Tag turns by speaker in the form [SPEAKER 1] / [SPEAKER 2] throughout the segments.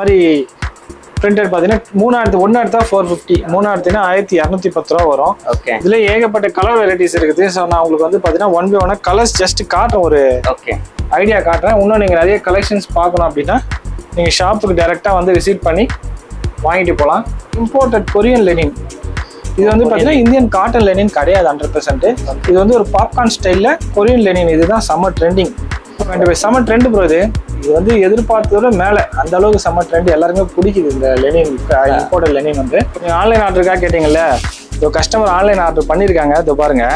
[SPEAKER 1] மாதிரி பிரிண்டட் பார்த்தீங்கன்னா 3 ஒன்று எடுத்தா 450, 3 எடுத்தீங்கன்னா 1210 ரூபா வரும்.
[SPEAKER 2] ஓகே,
[SPEAKER 1] இதுல ஏகப்பட்ட கலர் வெரைட்டிஸ் இருக்குது. ஸோ நான் உங்களுக்கு வந்து பார்த்தீங்கன்னா 1 by 1 கலர்ஸ் ஜஸ்ட் காட்டுறேன், ஒரு ஐடியா காட்டுறேன். இன்னும் நீங்கள் நிறைய கலெக்ஷன்ஸ் பார்க்கணும் அப்படின்னா நீங்கள் ஷாப்புக்கு டைரெக்டாக வந்து விசிட் பண்ணி வாங்கிட்டு போகலாம். இம்போர்ட்டட் கொரியன் லெனின், இது வந்து பார்த்தீங்கன்னா இந்தியன் காட்டன் லெனின் கிடையாது 100%. இது வந்து ஒரு பாப்கார்ன் ஸ்டைலில் கொரியன் லெனின். இதுதான் செம்ம ட்ரெண்டிங், செம்ம ட்ரெண்ட் ப்ரோ. இது வந்து எதிர்பார்த்ததோட மேலே அந்த அளவுக்கு செம்ம ட்ரெண்ட், எல்லாருமே பிடிக்குது இந்த லெனின், இம்போர்ட்டட் லெனின். வந்து நீங்கள் ஆன்லைன் ஆர்டருக்காக கேட்டிங்கல்ல, இப்போ கஸ்டமர் ஆன்லைன் ஆர்டர் பண்ணியிருக்காங்க. இதோ பாருங்க,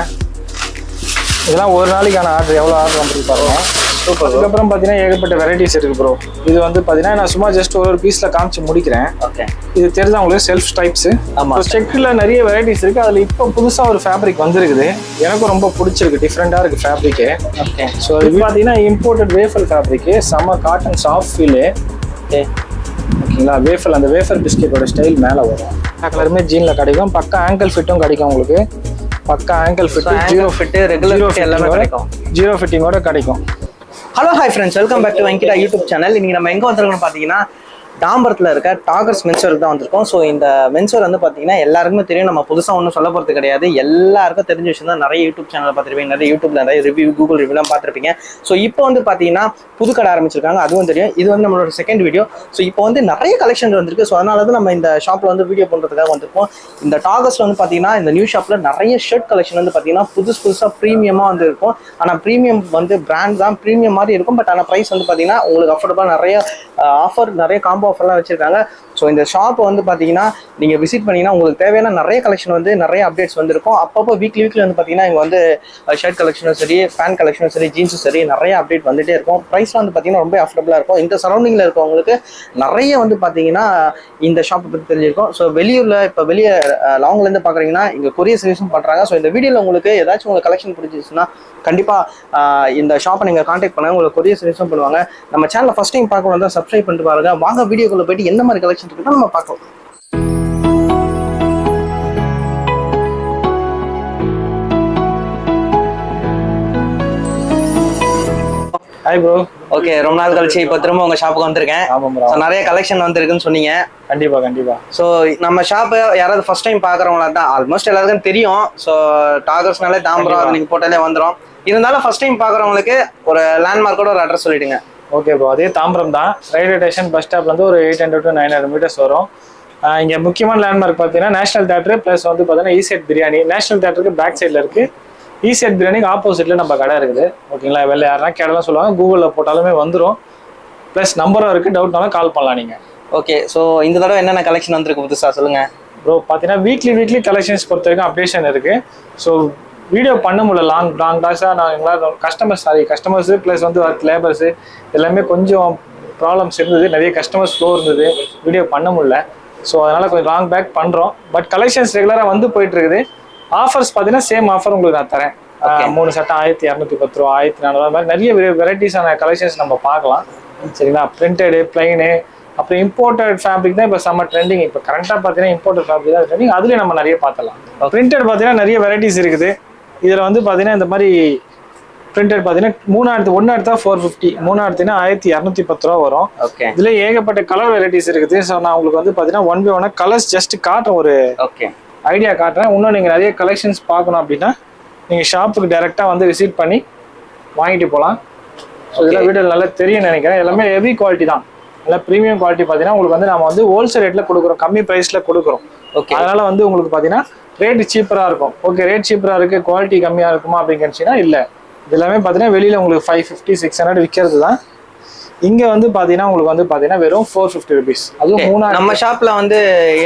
[SPEAKER 1] இதெல்லாம் ஒரு நாளைக்கான ஆர்டர், எவ்வளோ ஆர்டர் வந்துருக்கு பாருங்க. சூப்பர். அதுக்கப்புறம் பார்த்தீங்கன்னா ஏகப்பட்ட வெரைட்டிஸ் இருக்கு ப்ரோ. இது வந்து பார்த்தீங்கன்னா நான் சும்மா ஜஸ்ட் ஒரு பீஸ்ல காமிச்சு முடிக்கிறேன்.
[SPEAKER 2] ஓகே,
[SPEAKER 1] இது தெரிஞ்சா உங்களுக்கு செல்ஃப் ஸ்டைப்ஸ். செக்ல நிறைய வெரைட்டிஸ் இருக்கு. அதுல இப்போ புதுசா ஒரு ஃபேப்ரிக் வந்திருக்குது, எனக்கும் ரொம்ப பிடிச்சிருக்கு, டிஃப்ரெண்டா இருக்கு ஃபேப்ரிக்கு.
[SPEAKER 2] ஓகே,
[SPEAKER 1] ஸோ இது பார்த்தீங்கன்னா இம்போர்ட்டட் வேஃபல் ஃபேப்ரிக்கு, செம்ம காட்டன் சாஃப்ட் ஃபீலு. ஓகேங்களா, வேஃபல், அந்த வேஃபர் பிஸ்கெட்டோட ஸ்டைல் மேலே வரும். கலருமே ஜீன்ல கிடைக்கும், பக்கா ஆங்கிள் ஃபிட்டும் கிடைக்கும் உங்களுக்கு. பக்கா angle fit, zero fit, regular fit எல்லாமே கிடைக்கும், ஜீரோ ஃபிட்டிங்கோட கிடைக்கும்.
[SPEAKER 2] Hello hi friends, welcome back to Venkida YouTube channel. இன்னைக்கு நம்ம எங்கே வந்திருக்கோம்னு பார்த்தீங்கன்னா தாம்பரத்தில் இருக்க டாகர்ஸ் மென்ஸ்வேருக்கு தான் வந்திருக்கோம். ஸோ இந்த மென்ஸ்வேர் வந்து பார்த்தீங்கன்னா எல்லாருக்குமே தெரியும், நம்ம புதுசாக ஒன்றும் சொல்ல போகிறது கிடையாது, எல்லாருக்கும் தெரிஞ்ச விஷயம் தான். நிறைய யூடியூப் சேனல் பார்த்துருப்பீங்க, நிறைய யூடியூப்ல நிறைய ரிவ்யூ, கூகுள் ரிவ்யூலாம் பார்த்துருப்பீங்க. ஸோ இப்போ வந்து பார்த்தீங்கன்னா புது கடை ஆரம்பிச்சிருக்காங்க, அதுவும் தெரியும். இது வந்து நம்மளோட செகண்ட் வீடியோ. ஸோ இப்போ வந்து நிறைய கலெக்ஷன் வந்திருக்கு. ஸோ அதனால தான் நம்ம இந்த ஷாப்பில் வந்து வீடியோ பண்ணுறதுக்காக வந்திருக்கோம். இந்த டாகர்ஸில் வந்து பார்த்தீங்கன்னா இந்த நியூ ஷாப்பில் நிறைய ஷர்ட் கலெக்ஷன் வந்து பார்த்தீங்கன்னா புதுசாக ப்ரீமியமாக வந்து இருக்கும். ஆனால் ப்ரீமியம் வந்து பிராண்ட் தான், ப்ரீமியம் மாதிரி இருக்கும். பட் ஆனால் ப்ரைஸ் வந்து பார்த்தீங்கன்னா உங்களுக்கு அஃபோர்டபுளாக நிறைய ஆஃபர், நிறைய காம்போ ஆஃபர்லாம் வச்சிருக்காங்க. ஸோ இந்த ஷாப் வந்து பார்த்தீங்கன்னா நீங்கள் விசிட் பண்ணிங்கன்னா உங்களுக்கு தேவையான நிறைய கலெக்ஷன் வந்து நிறைய அப்டேட்ஸ் வந்துருக்கும். அப்பப்போ வீக்லி வந்து பார்த்தீங்கன்னா இங்கே வந்து ஷர்ட் கலெக்ஷனும் சரி, பேண்ட் கலெக்ஷனும் சரி, ஜீன்ஸும் சரி, நிறைய அப்டேட் வந்துட்டே இருக்கும். ப்ரைஸ்லாம் வந்து பார்த்தீங்கன்னா ரொம்ப அஃபோர்டபுளாக இருக்கும். இந்த சரௌண்டிங்கில் இருக்கவங்களுக்கு நிறைய வந்து பார்த்தீங்கன்னா இந்த ஷாப்பை பற்றி தெரிஞ்சிருக்கும். ஸோ வெளியூரில் இப்போ வெளியே லாங்லேருந்து பார்க்குறீங்கன்னா இங்கே கொரியர் சர்வீஸும் பண்ணுறாங்க. ஸோ இந்த வீடியோவில் உங்களுக்கு ஏதாச்சும் உங்களுக்கு கலெக்ஷன் பிடிச்சிச்சுன்னா கண்டிப்பாக இந்த ஷாப்பை நீங்கள் கான்டாக்ட் பண்ணுங்கள், உங்களுக்கு கொரியர் சர்வீஸும் பண்ணுவாங்க. நம்ம சேனலை ஃபஸ்ட் டைம் பார்க்கணும் தான் சப்ஸ்கிரைப் பண்ணிட்டு பாருங்க. வாங்க வீடியோக்குள்ளே போயிட்டு எந்த மாதிரி கலெக்ஷன் இருக்குன்னு நம்ம பார்க்கலாம்.
[SPEAKER 1] Hi bro.
[SPEAKER 2] ஓகே, ரொம்ப நாள் கழிச்சு இப்போ திரும்ப உங்க ஷாப்புக்கு வந்திருக்கேன்.
[SPEAKER 1] ஆமாம் ப்ரோ.
[SPEAKER 2] நிறைய கலெக்ஷன் வந்திருக்குன்னு சொன்னீங்க.
[SPEAKER 1] கண்டிப்பா.
[SPEAKER 2] ஸோ நம்ம ஷாப்பை யாராவது ஃபர்ஸ்ட் டைம் பார்க்குறவங்களா தான் ஆல்மோஸ்ட் எல்லாருக்கும் தெரியும். ஸோ டாகர்ஸ்னாலே தாம்பரம் நீங்கள் போட்டாலே வந்துடும். இருந்தாலும் ஃபர்ஸ்ட் டைம் பார்க்குறவங்களுக்கு ஒரு லேண்ட்மார்க்கோட ஒரு அட்ரஸ் சொல்லிடுங்க.
[SPEAKER 1] ஓகே ப்ரோ, அதே தாம்பரம் தான். ரயில்வே ஸ்டேஷன் பஸ் ஸ்டாப்லேருந்து ஒரு 800 to 900 மீட்டர்ஸ் வரும். இங்கே முக்கியமான லேண்ட்மார்க் பார்த்தீங்கன்னா நேஷனல் தேட்டரு ப்ளஸ் வந்து பார்த்தீங்கன்னா ஈசெட் பிரியாணி. நேஷனல் தேட்டருக்கு பேக் சைடில் இருக்குது. ஈசெட் பிரியாணிக்கு ஆப்போசிட்டில் நம்ம கடை இருக்குது. ஓகேங்களா, வெளில யாருன்னா கேடலாம் சொல்லுவாங்க, கூகுளில் போட்டாலுமே வந்துடும். ப்ளஸ் நம்பரும் இருக்குது, டவுட்னாலும் கால் பண்ணலாம் நீங்கள்.
[SPEAKER 2] ஓகே, ஸோ இந்த தடவை என்னென்ன கலெக்ஷன் வந்திருக்கு புதுசாக சொல்லுங்கள்
[SPEAKER 1] ப்ரோ. பார்த்தீங்கன்னா வீக்லி கலெக்ஷன்ஸ் பொறுத்த வரைக்கும் அப்டேஷன் இருக்குது. ஸோ வீடியோ பண்ண முடியல, லாங் டாஸாக நான் எங்களால் கஸ்டமர்ஸு ப்ளஸ் வந்து லேபர்ஸு எல்லாமே கொஞ்சம் ப்ராப்ளம்ஸ் இருந்தது, நிறைய கஸ்டமர்ஸ் ஃப்ளோ இருந்தது, வீடியோ பண்ண முடியல. ஸோ அதனால் கொஞ்சம் லாங் பேக் பண்ணுறோம். பட் கலெக்ஷன்ஸ் ரெகுலராக வந்து போயிட்டு இருக்குது. ஆஃபர்ஸ் பார்த்தீங்கன்னா சேம் ஆஃபர் உங்களுக்கு நான் தரேன். 3 சட்டம் 1210 ரூபா, 1400 மாதிரி நிறைய வெரைட்டிஸான கலெக்ஷன்ஸ் நம்ம பார்க்கலாம். சரிங்களா, பிரிண்டடு, பிளைனு, அப்புறம் இம்போர்ட்டட் ஃபேப்ரிக் தான் இப்போ செம்ம ட்ரெண்டிங். இப்போ கரண்ட்டாக பார்த்தீங்கன்னா இம்போர்ட்டட் ஃபேப்ரிக் தான் ட்ரெண்டிங். அதுலேயே நம்ம நிறைய பார்த்துலாம். பிரிண்டட் பார்த்தீங்கன்னா நிறைய வெரைட்டிஸ் இருக்குது. இதில் வந்து பார்த்தீங்கன்னா இந்த மாதிரி பிரிண்டட் பார்த்தீங்கன்னா ஒன்று எடுத்தா 450, 3 எடுத்தீங்கன்னா 1210 ரூபா வரும்.
[SPEAKER 2] ஓகே,
[SPEAKER 1] இதுல ஏகப்பட்ட கலர் வெரைட்டிஸ் இருக்குது. ஸோ நான் உங்களுக்கு வந்து பார்த்தீங்கன்னா 1 by 1 கலர்ஸ் ஜஸ்ட் காட்டுறேன், ஒரு ஐடியா காட்டுறேன். இன்னும் நீங்கள் நிறைய கலெக்ஷன்ஸ் பார்க்கணும் அப்படின்னா நீங்கள் ஷாப்புக்கு டைரெக்டாக வந்து விசிட் பண்ணி வாங்கிட்டு போகலாம். ஸோ இதெல்லாம் வீடியோ நல்லா தெரியும் நினைக்கிறேன். எல்லாமே ஹெவி குவாலிட்டி தான், நல்லா ப்ரீமியம் குவாலிட்டி. பார்த்தீங்கன்னா உங்களுக்கு வந்து நம்ம வந்து ஹோல்சேல் ரேட்டில் கொடுக்குறோம், கம்மி ப்ரைஸில் கொடுக்குறோம். அதனால வந்து உங்களுக்கு பார்த்தீங்கன்னா ரேட்டு சீப்பராக இருக்கும். ஓகே, ரேட் சீப்பராக இருக்குது, குவாலிட்டி கம்மியாக இருக்குமா அப்படின்னு நினச்சிங்கன்னா இல்லை. இது எல்லாமே பார்த்தீங்கன்னா வெளியில் உங்களுக்கு 550, 600 விற்கிறது தான். இங்கே வந்து பார்த்தீங்கன்னா உங்களுக்கு வந்து பார்த்தீங்கன்னா வெறும் 450 ருபீஸ். அதுவும் 3.
[SPEAKER 2] நம்ம ஷாப்பில் வந்து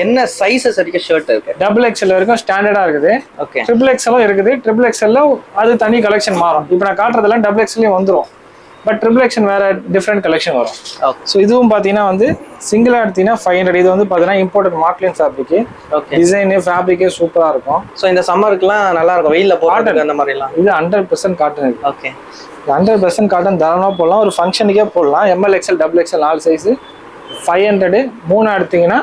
[SPEAKER 2] என்ன சைஸஸ் வரைக்கும் ஷர்ட் இருக்குது?
[SPEAKER 1] XXL வரைக்கும் ஸ்டாண்டர்டாக இருக்குது.
[SPEAKER 2] ஓகே,
[SPEAKER 1] XXL இருக்குது. XXL அது தனி கலெக்ஷன் மாறும். இப்போ நான் காட்டுறதெல்லாம் XXL வந்துடும். பட் XXL வேற டிஃப்ரெண்ட் கலெக்ஷன் வரும். ஸோ இதுவும் பார்த்தீங்கன்னா வந்து சிங்கிளாக எடுத்தீங்கன்னா 500. இது வந்து பார்த்தீங்கன்னா இம்போர்ட்டட் மார்க்லின் ஃபேப்ரிக்கு. டிசைனு ஃபேப்ரிக்கே சூப்பராக இருக்கும்.
[SPEAKER 2] ஸோ இந்த சம்மருக்குலாம் நல்லா இருக்கும், வெயிலில் போட்டு அந்த மாதிரிலாம்.
[SPEAKER 1] இது 100% காட்டன்.
[SPEAKER 2] ஓகே,
[SPEAKER 1] 100% காட்டன் தாராளமாக போடலாம், ஒரு ஃபங்க்ஷனுக்கே போடலாம். ML, XL, XXL 4 size 500. 3 எடுத்தீங்கன்னா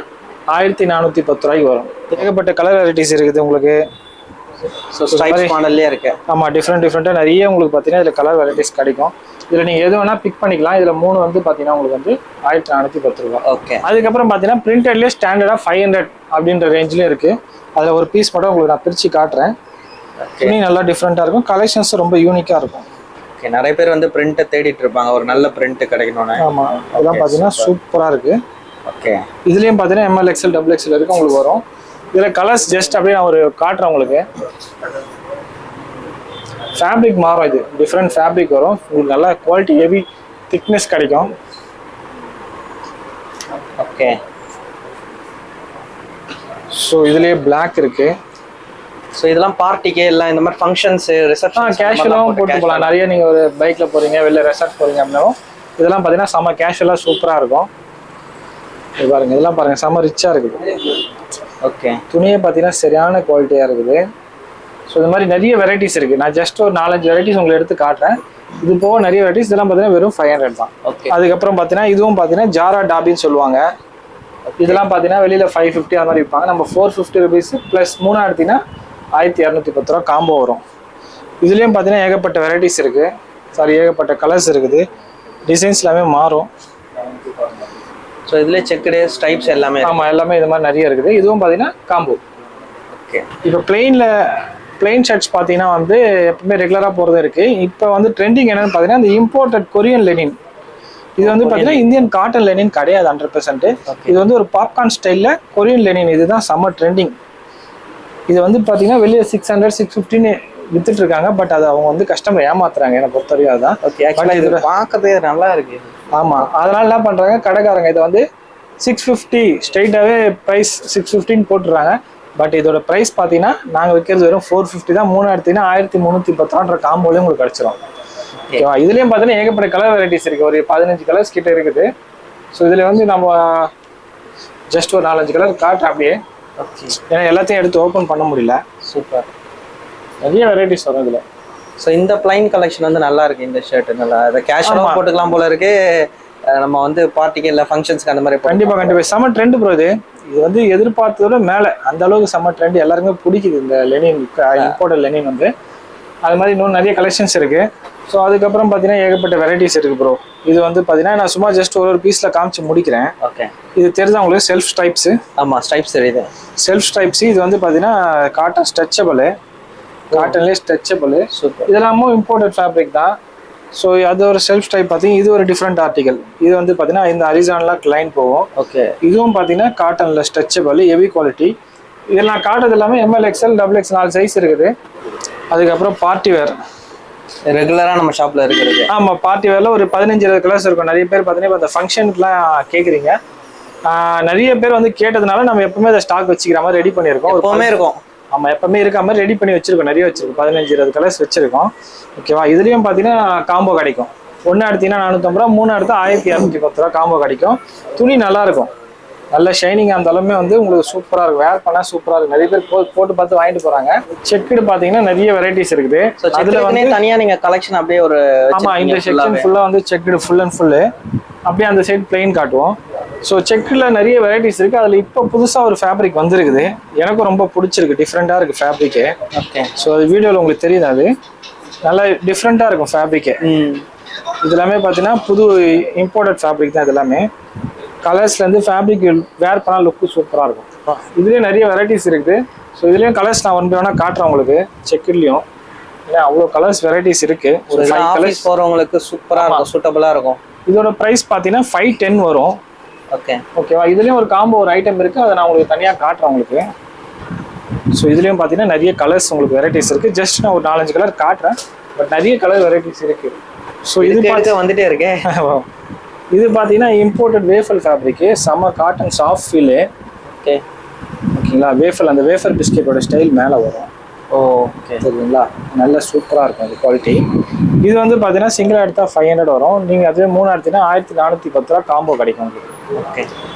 [SPEAKER 1] 1410 ரூபாய்க்கு வரும். ஏகப்பட்ட கலர் வெரைட்டிஸ் இருக்குது உங்களுக்கு.
[SPEAKER 2] ஸோ ஸ்ட்ரைப்ஸ் மாடல்லே இருக்கு.
[SPEAKER 1] ஆமாம், டிஃப்ரெண்ட்டாக நிறைய உங்களுக்கு பார்த்தீங்கன்னா இதில் கலர் வெரைட்டிஸ் கிடைக்கும். இதில் நீங்கள் எது வேணால் பிக் பண்ணிக்கலாம். இதில் 3 வந்து பார்த்தீங்கன்னா உங்களுக்கு வந்து 1410 ரூபா.
[SPEAKER 2] ஓகே.
[SPEAKER 1] அதுக்கப்புறம் பார்த்தீங்கன்னா பிரிண்டட்லேயே ஸ்டாண்டர்டாக 500 அப்படின்ற ரேஞ்சிலே இருக்குது. அதில் ஒரு பீஸ் மட்டும் உங்களுக்கு நான் பிரித்து காட்டுறேன். துணி நல்லா டிஃப்ரெண்ட்டாக இருக்கும், கலெக்ஷன்ஸ் ரொம்ப யூனிக்காக இருக்கும்.
[SPEAKER 2] ஓகே, நிறைய பேர் வந்து பிரிண்ட்டை தேடிட்டு இருப்பாங்க, ஒரு நல்ல பிரிண்ட் கிடைக்கணும்னு.
[SPEAKER 1] ஆமாம், அதெல்லாம் பார்த்தீங்கன்னா சூப்பராக இருக்குது.
[SPEAKER 2] ஓகே.
[SPEAKER 1] இதுலேயும் பார்த்தீங்கன்னா ML XL XXL இருக்குது உங்களுக்கு வரும். இதில் கலர்ஸ் ஜஸ்ட் அப்படியே நான் ஒரு காட்டுறேன் உங்களுக்கு. ஃபேப்ரிக் மாறும், இது டிஃப்ரெண்ட் ஃபேப்ரிக் வரும் உங்களுக்கு, நல்லா குவாலிட்டி ஹெவி திக்னஸ் கிடைக்கும்.
[SPEAKER 2] ஓகே.
[SPEAKER 1] ஸோ இதுலேயே பிளாக் இருக்கு.
[SPEAKER 2] ஸோ இதெல்லாம் பார்ட்டிக்கு எல்லாம் இந்த மாதிரி ஃபங்க்ஷன்ஸ் ரிசப்ஷன்
[SPEAKER 1] கேஷுவலாகவும் போட்டு போகலாம். நிறைய நீங்கள் ஒரு பைக்கில் போகிறீங்க, வெளில ரெசார்ட் போகிறீங்க அப்படின்னாலும் இதெல்லாம் பார்த்தீங்கன்னா செம்ம கேஷுவலாக சூப்பராக இருக்கும். இது பாருங்கள், இதெல்லாம் பாருங்கள் செம்ம ரிச்சாக இருக்குது.
[SPEAKER 2] ஓகே.
[SPEAKER 1] துணியை பார்த்தீங்கன்னா சரியான குவாலிட்டியாக இருக்குது. ஸோ இந்த மாதிரி நிறைய வெரைட்டிஸ் இருக்குது. நான் ஜஸ்ட் ஒரு 4-5 வெரைட்டிஸ் உங்களுக்கு எடுத்து காட்டுறேன். இது போக நிறைய வெரைட்டிஸ். இதெல்லாம் பார்த்தீங்கன்னா வெறும் 500 தான்.
[SPEAKER 2] ஓகே.
[SPEAKER 1] அதுக்கப்புறம் பார்த்தீங்கன்னா இதுவும் பார்த்தீங்கன்னா ஜாரா டாபின்னு சொல்லுவாங்க. இதெல்லாம் பார்த்தீங்கன்னா வெளியில் 550 அது மாதிரி விற்பாங்க. நம்ம 450 ருபீஸ் ப்ளஸ் 3 எடுத்தீங்கன்னா 1210 ரூபா காம்போ வரும். இதுலேயும் பார்த்தீங்கன்னா ஏகப்பட்ட வெரைட்டிஸ் இருக்குது, ஏகப்பட்ட கலர்ஸ் இருக்குது. டிசைன்ஸ் எல்லாமே மாறும்.
[SPEAKER 2] ஸோ இதில் செக்குடு ஸ்ட்ரைப்ஸ் எல்லாமே.
[SPEAKER 1] ஆமாம், எல்லாமே இது மாதிரி நிறைய இருக்குது. இதுவும் பார்த்தீங்கன்னா காம்போ.
[SPEAKER 2] ஓகே.
[SPEAKER 1] இப்போ பிளெயின் ஷர்ட்ஸ் பார்த்தீங்கன்னா வந்து எப்பவுமே ரெகுலராக போகிறது இருக்குது. இப்போ வந்து ட்ரெண்டிங் என்னன்னு பார்த்தீங்கன்னா இந்த இம்போர்ட்டட் கொரியன் லெனின். இது வந்து பார்த்தீங்கன்னா இந்தியன் காட்டன் லெனின் கிடையாது 100%. இது வந்து ஒரு பாப்கார்ன் ஸ்டைலில் கொரியன் லெனின். இதுதான் செம்ம ட்ரெண்டிங். இது வந்து பார்த்தீங்கன்னா வெளியே 600 650 வித்துட்டு இருக்காங்க. பட் அது அவங்க வந்து கஸ்டமர் ஏமாத்துறாங்க, என்னை பொறுத்தவரையும் அதுதான்.
[SPEAKER 2] ஓகே. ஆக்சுவலாக இது பார்க்கறதே நல்லா இருக்கு.
[SPEAKER 1] ஆமாம், அதனால என்ன பண்ணுறாங்க கடைக்காரங்க இதை வந்து 650 ஸ்ட்ரைட்டாகவே ப்ரைஸ் 650 போட்டுறாங்க. பட் இதோட ப்ரைஸ் பார்த்தீங்கன்னா நாங்கள் விற்கிறது வெறும் 450 தான். 3 எடுத்தீங்கன்னா 1310 ரூபான்ற காம்போலேயே உங்களுக்கு கிடச்சிரும். ஓகேவா? இதுலேயும் பார்த்தீங்கன்னா ஏகப்பட்ட கலர் வெரைட்டிஸ் இருக்குது. ஒரு 15 கலர்ஸ் கிட்ட இருக்குது. ஸோ இதில் வந்து நம்ம ஜஸ்ட் ஒரு 4-5 கலர் காட்டுறேன் அப்படியே.
[SPEAKER 2] ஓகே.
[SPEAKER 1] ஏன்னா எல்லாத்தையும் எடுத்து ஓப்பன் பண்ண முடியல.
[SPEAKER 2] சூப்பர்,
[SPEAKER 1] நிறைய வெரைட்டிஸ் வரும் இதில்.
[SPEAKER 2] ஸோ இந்த பிளைன் கலெக்ஷன் வந்து நல்லா இருக்கு. இந்த ஷர்ட் நல்லா அதை கேஷுவலாக போட்டுக்கலாம் போல இருக்கு. நம்ம வந்து பார்ட்டிக்கு இல்லை ஃபங்க்ஷன்ஸ்க்கு அந்த மாதிரி
[SPEAKER 1] கண்டிப்பாக செம்ம ட்ரெண்ட் ப்ரோ. இது வந்து எதிர்பார்த்ததோட மேலே அந்த அளவுக்கு செம்ம ட்ரெண்ட், எல்லாருமே பிடிக்குது இந்த லெனின், இம்போர்ட்டட் லெனின் வந்து. அது மாதிரி இன்னும் நிறைய கலெக்ஷன்ஸ் இருக்குது. ஸோ அதுக்கப்புறம் பார்த்தீங்கன்னா ஏகப்பட்ட வெரைட்டிஸ் இருக்குது ப்ரோ. இது வந்து பார்த்தீங்கன்னா நான் சும்மா ஜஸ்ட் ஒரு பீஸில் காமிச்சு முடிக்கிறேன்.
[SPEAKER 2] ஓகே.
[SPEAKER 1] இது தெரிஞ்சா உங்களுக்கு செல்ஃப் ஸ்ட்ரைப்ஸு.
[SPEAKER 2] ஆமாம், ஸ்ட்ரைப்ஸ் தெரியுது.
[SPEAKER 1] செல்ஃப் ஸ்ட்ரைப்ஸு இது வந்து பார்த்தீங்கன்னா காட்டன் ஸ்ட்ரெச்சபிள், காட்டன்லேயே ஸ்ட்ரெச்சபிள்.
[SPEAKER 2] சூப்பர்.
[SPEAKER 1] இதெல்லாமும் இம்போர்ட்டட் ஃபேப்ரிக் தான். ஸோ அது ஒரு செல்ஃப் டைப் பார்த்தீங்கன்னா இது ஒரு டிஃப்ரெண்ட் ஆர்டிகல். இது வந்து பார்த்தீங்கன்னா இந்த ஹரிசானலாக கிளைன் போகும்.
[SPEAKER 2] ஓகே.
[SPEAKER 1] இதுவும் பார்த்தீங்கன்னா காட்டனில் ஸ்ட்ரெச்சபிள் ஹெவி குவாலிட்டி. இதில் நான் காட்டுறது எல்லாமே ML XL XXL 4 சைஸ் இருக்குது. அதுக்கப்புறம் பார்ட்டி வேர்
[SPEAKER 2] ரெகுலராக நம்ம ஷாப்பில் இருக்கிறது.
[SPEAKER 1] ஆமாம், பார்ட்டி வேரில் ஒரு 15-20 கலர்ஸ் இருக்கும். நிறைய பேர் பார்த்தீங்கன்னா இப்போ அந்த ஃபங்க்ஷனுக்குலாம் கேட்குறீங்க. நிறைய பேர் வந்து கேட்டதுனால நம்ம எப்பவுமே அதை ஸ்டாக் வச்சுக்கிற மாதிரி ரெடி பண்ணியிருக்கோம்.
[SPEAKER 2] எப்பவுமே இருக்கும்.
[SPEAKER 1] ஆமாம், எப்பவுமே இருக்க மாதிரி ரெடி பண்ணி வச்சிருக்கோம். நிறைய வச்சிருக்கோம், 15-20 கலர்ஸ் வச்சிருக்கோம். ஓகேவா? இதுலேயும் பார்த்தீங்கன்னா காம்போ கிடைக்கும். 1 எடுத்தீங்கன்னா 450 ரூபா, 3 எடுத்தா 1210 ரூபா காம்போ கிடைக்கும். துணி நல்லாயிருக்கும், நல்ல ஷைனிங்காக இருந்தாலுமே வந்து உங்களுக்கு சூப்பராக இருக்கும். வேர் பண்ணால் சூப்பராக இருக்கும். நிறைய பேர் போட்டு பார்த்து வாங்கிட்டு போகிறாங்க. செக்குடு பார்த்தீங்கன்னா நிறைய வெரைட்டிஸ் இருக்குது.
[SPEAKER 2] அதில் வந்து தனியாக நீங்கள் கலெக்ஷன் அப்படியே ஒரு.
[SPEAKER 1] ஆமாம், இந்த செக்ஷன் ஃபுல்லாக வந்து செக்குடு ஃபுல் அண்ட் ஃபுல்லு. அப்படியே அந்த சைடு பிளெயின் காட்டுவோம். ஸோ செக்கில் நிறைய வெரைட்டிஸ் இருக்குது. அதில் இப்போ புதுசாக ஒரு ஃபேப்ரிக் வந்துருக்குது, எனக்கும் ரொம்ப பிடிச்சிருக்கு. டிஃப்ரெண்ட்டாக இருக்குது ஃபேப்ரிக்கு.
[SPEAKER 2] ஓகே.
[SPEAKER 1] ஸோ அது வீடியோவில் உங்களுக்கு தெரியுது, அது நல்லா டிஃப்ரெண்ட்டாக இருக்கும் ஃபேப்ரிக்கு. இது எல்லாமே பார்த்தீங்கன்னா புது இம்போர்ட்டட் ஃபேப்ரிக் தான். இது எல்லாமே கலர்ஸ்லேருந்து ஃபேப்ரிக் வேர் பண்ணால் லுக்கு சூப்பராக இருக்கும். இதுலேயே நிறைய வெரைட்டிஸ் இருக்குது. ஸோ இதுலேயும் கலர்ஸ் நான் ஒன்று வேணால் காட்டுறேன் உங்களுக்கு. செக்குலேயும் ஏன்னா அவ்வளோ கலர்ஸ் வெரைட்டிஸ் இருக்குது.
[SPEAKER 2] ஒரு 5 கலர்ஸ் போகிறவங்களுக்கு சூப்பராக இருக்கும், சூட்டபுளாக இருக்கும்.
[SPEAKER 1] இதோட ப்ரைஸ் பார்த்தீங்கன்னா 510 வரும்.
[SPEAKER 2] ஓகே.
[SPEAKER 1] ஓகேவா? இதுலேயும் ஒரு காம்போ ஒரு ஐட்டம் இருக்குது, அதை நான் உங்களுக்கு தனியாக காட்டுறேன் உங்களுக்கு. ஸோ இதுலேயும் பார்த்தீங்கன்னா நிறைய கலர்ஸ் உங்களுக்கு வெரைட்டிஸ் இருக்குது. ஜஸ்ட் நான் ஒரு 4-5 கலர் காட்டுறேன், பட் நிறைய கலர் வெரைட்டிஸ் இருக்குது. ஸோ இது பார்த்து
[SPEAKER 2] வந்துட்டே இருக்கேன்.
[SPEAKER 1] இது பார்த்தீங்கன்னா இம்போர்ட்டட் வேஃபல் ஃபேப்ரிக்கு, செம்ம காட்டன் சாஃப்ட் ஃபீலு.
[SPEAKER 2] ஓகே.
[SPEAKER 1] ஓகேங்களா? வேஃபல் அந்த வேஃபர் பிஸ்கெட்டோட ஸ்டைல் மேலே வரும்.
[SPEAKER 2] ஓகே.
[SPEAKER 1] சரிங்களா? நல்ல சூப்பராக இருக்கும் அது குவாலிட்டி. இது வந்து பார்த்தீங்கன்னா சிங்கிள் எடுத்தால் 500 வரும். நீங்கள் அதுவே 3 எடுத்தீங்கன்னா 1410 ரூபா காம்போ கிடைக்கும் உங்களுக்கு.
[SPEAKER 2] ஓகே.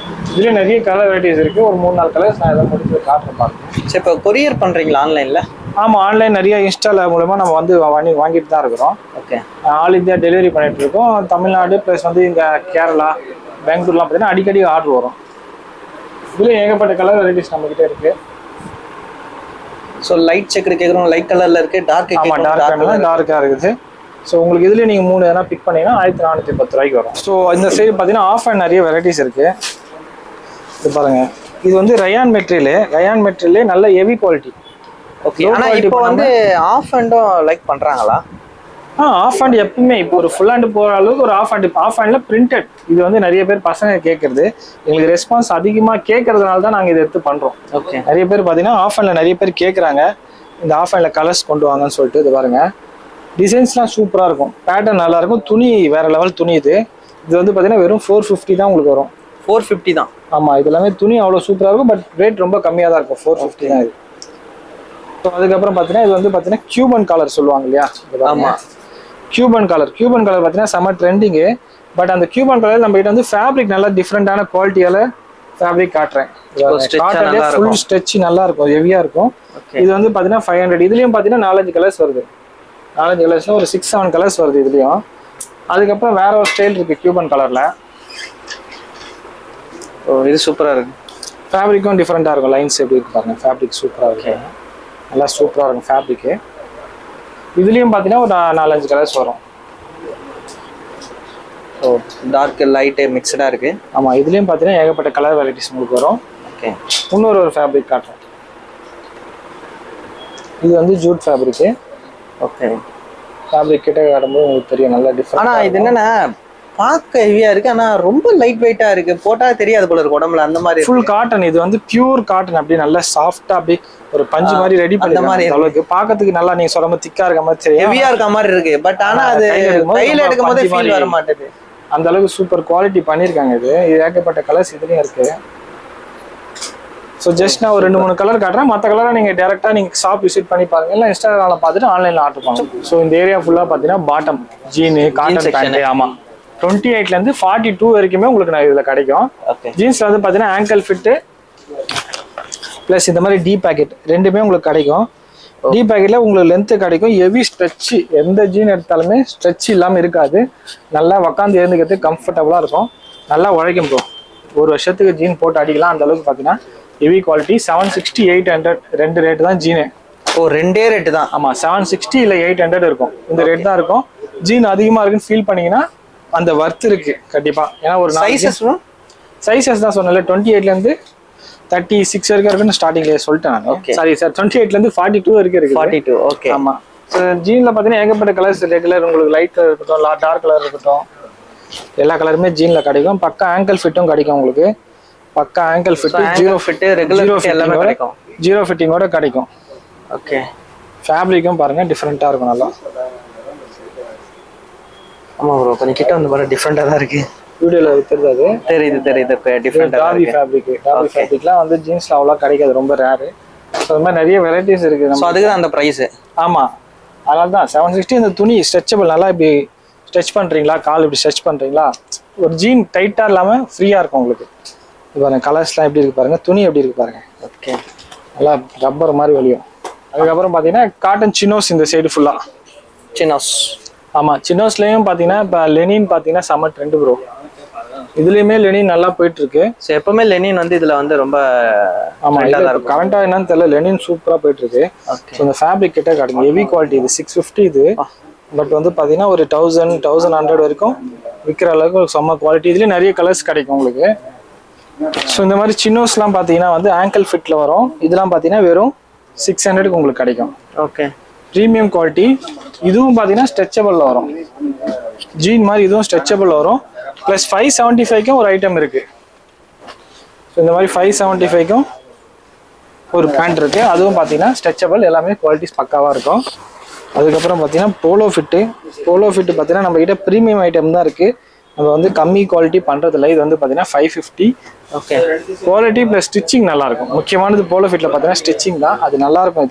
[SPEAKER 1] இதுலேயே நிறைய கலர் வெரைட்டிஸ் இருக்குது. ஒரு 3-4 கலர்ஸ் நான் இதை முடிச்சு காட்டுறேன் பாருங்க.
[SPEAKER 2] சரி, இப்போ கொரியர் பண்ணுறீங்களா ஆன்லைனில்?
[SPEAKER 1] ஆமாம், ஆன்லைன் நிறைய இன்ஸ்டால மூலமாக நம்ம வந்து வாங்கிட்டு தான் இருக்கிறோம்.
[SPEAKER 2] ஓகே.
[SPEAKER 1] ஆல் இந்தியா டெலிவரி பண்ணிட்டு இருக்கோம். தமிழ்நாடு ப்ளஸ் வந்து இங்கே கேரளா, பெங்களூர்லாம் பார்த்தீங்கன்னா அடிக்கடி ஆர்டர் வரும். இதில் ஏகப்பட்ட கலர் வெரைட்டிஸ் நம்மக்கிட்ட இருக்குது.
[SPEAKER 2] ஸோ லைட் செக் கேட்குறோம், லைட் கலர்ல இருக்கு, டார்க்.
[SPEAKER 1] ஆமாம், டார்க்காக இருக்குது. ஸோ உங்களுக்கு இதுலேயே நீங்கள் 3 எதனா பிக் பண்ணீங்கன்னா 1410 ரூபாய்க்கு வரும். ஸோ இந்த சைடு பார்த்தீங்கன்னா ஆஃப் அண்ட் நிறைய வெரைட்டிஸ் இருக்குது. இது பாருங்க, இது வந்து ரயான் மெட்டீரியலே நல்ல ஹெவி குவாலிட்டி.
[SPEAKER 2] ஓகே, ஆனால் இப்போ வந்து ஆஃப் ஹேண்டும் லைக் பண்ணுறாங்களா?
[SPEAKER 1] ஆஃப் ஹேண்ட் எப்பவுமே இப்போ ஒரு ஃபுல் ஹேண்ட் போகிற அளவுக்கு ஒரு ஆஃப் ஹேண்டில் பிரிண்டட். இது வந்து நிறைய பேர் பசங்க கேட்குறது, எங்களுக்கு ரெஸ்பான்ஸ் அதிகமாக கேட்கறதுனால தான் நாங்கள் இதை எடுத்து பண்ணுறோம்.
[SPEAKER 2] ஓகே,
[SPEAKER 1] நிறைய பேர் பார்த்தீங்கன்னா ஆஃப் ஹேண்டில் நிறைய பேர் கேட்குறாங்க, இந்த ஆஃப் ஹேண்டில் கலர்ஸ் கொண்டு வாங்கன்னு சொல்லிட்டு. இது பாருங்க, டிசைன்ஸ்லாம் சூப்பராக இருக்கும், பேட்டர்ன் நல்லா இருக்கும், துணி வேற லெவல் துணி. இது வந்து பார்த்தீங்கன்னா வெறும் 450 தான் உங்களுக்கு வரும்.
[SPEAKER 2] 450 தான்.
[SPEAKER 1] ஆமாம், இது எல்லாமே துணி அவ்வளோ சூப்பராக இருக்கும், பட் ரேட் ரொம்ப கம்மியாக தான் இருக்கும். 450 தான் இது. ஸோ அதுக்கப்புறம் பார்த்தீங்கன்னா இது வந்து பார்த்தீங்கன்னா கியூபன் காலர் சொல்லுவாங்க இல்லையா?
[SPEAKER 2] ஆமாம்,
[SPEAKER 1] கியூபன் கலர் பார்த்தீங்கன்னா செம்ம ட்ரெண்டிங்கு. பட் அந்த கியூபன் கலர் நம்ம கிட்ட வந்து ஃபேப்ரிக் நல்லா டிஃப்ரெண்டான குவாலிட்டியால ஃபேப்ரிக் காட்டுறேன். ஃபுல் ஸ்ட்ரெச் நல்லா இருக்கும், ஹெவியாக இருக்கும். இது வந்து பார்த்தீங்கன்னா 500. இதுலேயும் பார்த்தீங்கன்னா 4-5 கலர்ஸ் வருது. 4-5 கலர்ஸ்ல ஒரு 6-7 கலர்ஸ் வருது இதுலேயும். அதுக்கப்புறம் வேற ஒரு ஸ்டைல் இருக்கு கியூபன் கலர்ல.
[SPEAKER 2] இது சூப்பராக இருக்கு.
[SPEAKER 1] ஃபேப்ரிக்கும் டிஃப்ரெண்டாக இருக்கும், லைன்ஸ் எப்படி இருக்கு பாருங்க, ஃபேப்ரிக் சூப்பராக இருக்கு, நல்லா சூப்பராக இருக்கும் ஃபேப்ரிக்கு. இதுலேயும் பார்த்தீங்கன்னா ஒரு 4-5 கலர்ஸ் வரும்.
[SPEAKER 2] ஸோ டார்க் லைட்டு மிக்சடாக இருக்கு.
[SPEAKER 1] ஆமாம், இதுலேயும் பார்த்தீங்கன்னா ஏகப்பட்ட கலர் வெரைட்டிஸ் உங்களுக்கு வரும்.
[SPEAKER 2] ஓகே,
[SPEAKER 1] இன்னொரு ஃபேப்ரிக் காட்டுறேன். இது வந்து ஜூட் ஃபேப்ரிக்கு.
[SPEAKER 2] ஓகே,
[SPEAKER 1] ஃபேப்ரிக் கிட்ட காட்டும்போது உங்களுக்கு தெரியும், நல்லா டிஃப்ரெண்ட்.
[SPEAKER 2] ஆனால் இது என்னன்னா பார்க்க ஹெவியாக இருக்கு, ஆனால் ரொம்ப லைட் வெயிட்டாக இருக்கு, போட்டால் தெரியாது போல இருக்கு உடம்புல. அந்த மாதிரி
[SPEAKER 1] ஃபுல் காட்டன், இது வந்து பியூர் காட்டன். அப்படியே நல்லா சாஃப்டா அப்படியே ஒரு பஞ்சு மாதிரி ரெடி பண்ணி மாதிரி அளவுக்கு பார்க்கறதுக்கு நல்லா நீங்க சொல்ற மாதிரி திக்கா இருக்க மாதிரி தெரியும்,
[SPEAKER 2] ஹெவியா இருக்க மாதிரி இருக்கு. பட் ஆனா அது கையில எடுக்கும் போது ஃபீல் வர மாட்டேது.
[SPEAKER 1] அந்த அளவுக்கு சூப்பர் குவாலிட்டி பண்ணிருக்காங்க. இது ஏகப்பட்ட கலர்ஸ் இதுலயும் இருக்கு. ஸோ ஜஸ்ட் நான் ஒரு 2-3 கலர் காட்டுறேன், மற்ற கலரை நீங்க டேரக்டா நீங்க ஷாப் விசிட் பண்ணி பாருங்க, இல்லை இன்ஸ்டாகிராம்ல பார்த்துட்டு ஆன்லைன்ல ஆர்டர் பண்ணுங்க. ஸோ இந்த ஏரியா ஃபுல்லா பாத்தீங்கன்னா பாட்டம் ஜீனு, காட்டன் பேண்ட். ஆமா, 28ல இருந்து 42 வரைக்குமே உங்களுக்கு நான் இதுல கிடைக்கும். ஜீன்ஸ்ல வந்து பாத்தீங்கன்னா ஆங்கிள் ஃபிட்டு பிளஸ் இந்த மாதிரி டி பேக்கெட் ரெண்டுமே உங்களுக்கு கிடைக்கும். டி பேக்கெட்ல உங்களுக்கு லென்த் கிடைக்கும், ஹெவி ஸ்ட்ரெச். எந்த ஜீன் எடுத்தாலுமே ஸ்ட்ரெச் இல்லாம இருக்காது, நல்லா உக்காந்து எழுந்துக்கிறதுக்கு கம்ஃபர்டபுளா இருக்கும், நல்லா உழைக்கும் ப்ரோ. 1 வருஷத்துக்கு ஜீன் போட்டு அடிக்கலாம், அந்த அளவுக்கு பாத்தீங்கன்னா ஹெவி குவாலிட்டி. 760, 800 ரெண்டு ரேட்டு தான் ஜீனு.
[SPEAKER 2] ரெண்டே ரேட்டு தான்.
[SPEAKER 1] ஆமா, 760 இல்லை 800 இருக்கும், இந்த ரேட் தான் இருக்கும். ஜீன் அதிகமா இருக்குன்னு ஃபீல் பண்ணீங்கன்னா அந்த வர்த் இருக்கு கண்டிப்பா. ஏன்னா ஒரு சைஸஸ் தான் சொன்னல, 28ல இருந்து 36 வரைக்கும் இருக்குன்னு ஸ்டார்டிங்ல சொல்லிட்டேன் நான். சாரி சார், 28ல இருந்து 42 வரைக்கும் இருக்கு.
[SPEAKER 2] 42, ஓகே.
[SPEAKER 1] ஆமா, ஜீன்ல பாத்தீங்கன்னா ஏகப்பட்ட கலர்ஸ், ரெகுலர் உங்களுக்கு லைட் கலர் இருக்கட்டும், டார்க் கலர் இருக்கட்டும், எல்லா கலருமே ஜீன்ல கிடைக்கும். பக்கா ஆங்கிள் ஃபிட்டும் கிடைக்கும் உங்களுக்கு. பக்கா angle fit, zero fit, regular fit எல்லாமே கிடைக்கும். ஜீரோ ஃபிட்டிங்கோட கிடைக்கும்.
[SPEAKER 2] ஓகே,
[SPEAKER 1] ஃபேப்ரிக்கும் பாருங்க டிஃபரெண்டா இருக்கும் நல்லா.
[SPEAKER 2] ஆமா ப்ரோ, கொஞ்சம் கிட்ட வந்து பாரு, டிஃபரெண்டா தான் இருக்கு.
[SPEAKER 1] வீடியோல தெரியாது,
[SPEAKER 2] தெரியுது டிஃபரெண்டா
[SPEAKER 1] டாபி ஃபேப்ரிக்லாம் வந்து ஜீன்ஸ்ல அவ்வளோ கிடைக்காது, ரொம்ப ரேரு. ஸோ அது மாதிரி நிறைய வெரைட்டிஸ் இருக்கு.
[SPEAKER 2] ஸோ அதுக்கு தான் அந்த ப்ரைஸ்.
[SPEAKER 1] ஆமா, அதனால தான் 760. இந்த துணி ஸ்ட்ரெச்சபிள், நல்லா இப்படி ஸ்ட்ரெச் பண்றீங்களா, கால் இப்படி ஸ்ட்ரெச் பண்றீங்களா, ஒரு ஜீன் டைட்டா இல்லாம ஃப்ரீயா இருக்கும் உங்களுக்கு. இது பாருங்க, கலர்ஸ்லாம் எப்படி இருக்கு பாருங்க, துணி எப்படி இருக்கு பாருங்க.
[SPEAKER 2] ஓகே,
[SPEAKER 1] நல்லா ரப்பர் மாதிரி வெளியும். அதுக்கப்புறம் பாத்தீங்கன்னா காட்டன் சினோஸ் இந்த சைடு ஃபுல்லா.
[SPEAKER 2] சினோஸ்,
[SPEAKER 1] ஆமா, சினோஸ்லயும் பாத்தீங்கன்னா இப்போ லெனின் பாத்தீங்கன்னா செம்ம ட்ரெண்ட் ப்ரோ. இதுலயுமே லெனின் நல்லா போயிட்டு இருக்கு.
[SPEAKER 2] ஸோ எப்பவுமே லெனின் வந்து இதுல வந்து ரொம்ப
[SPEAKER 1] ஆமா, கரண்டா என்னன்னு தெரியல, லெனின் சூப்பரா போயிட்டு இருக்கு. ஸோ இந்த ஃபேப்ரிக் கிட்ட காட்டுங்க, ஹெவி குவாலிட்டி. இது 650 இது, பட் வந்து பாத்தீங்கன்னா ஒரு 1100 வரைக்கும் விற்கிற அளவுக்கு செம்ம குவாலிட்டி. இதுலயும் நிறைய கலர்ஸ் கிடைக்கும் உங்களுக்கு. ஸோ இந்த மாதிரி சின்னோஸ்லாம் பாத்தீங்கன்னா வந்து ஆங்கிள் ஃபிட்ல வரும். இதெல்லாம் பாத்தீங்கன்னா வெறும் 600க்கு உங்களுக்கு கிடைக்கும்.
[SPEAKER 2] Okay,
[SPEAKER 1] premium quality. இதுவும் பாத்தீங்கன்னா ஸ்ட்ரெச்சபிள்ல வரும், ஜீன் மாதிரி இதுவும் ஸ்ட்ரெச்சபிள் வரும். ப்ளஸ் 575க்கும் ஒரு ஐட்டம் இருக்கு. ஸோ இந்த மாதிரி 575க்கும் ஒரு பேண்ட் இருக்கு, அதுவும் பார்த்தீங்கன்னா ஸ்ட்ரெச்சபிள், எல்லாமே குவாலிட்டிஸ் பக்காவாக இருக்கும். அதுக்கப்புறம் பார்த்தீங்கன்னா போலோ ஃபிட்டு பார்த்தீங்கன்னா நம்ம கிட்ட ப்ரீமியம் ஐட்டம் தான் இருக்கு, நம்ம வந்து கம்மி குவாலிட்டி பண்றதில்ல. இது வந்து பார்த்தீங்கன்னா 550. ஓகே, குவாலிட்டி ப்ளஸ் ஸ்டிச்சிங் நல்லா இருக்கும். முக்கியமானது போலோ ஃபிட்ல பார்த்தீங்கன்னா ஸ்டிச்சிங் தான், அது நல்லா இருக்கும்.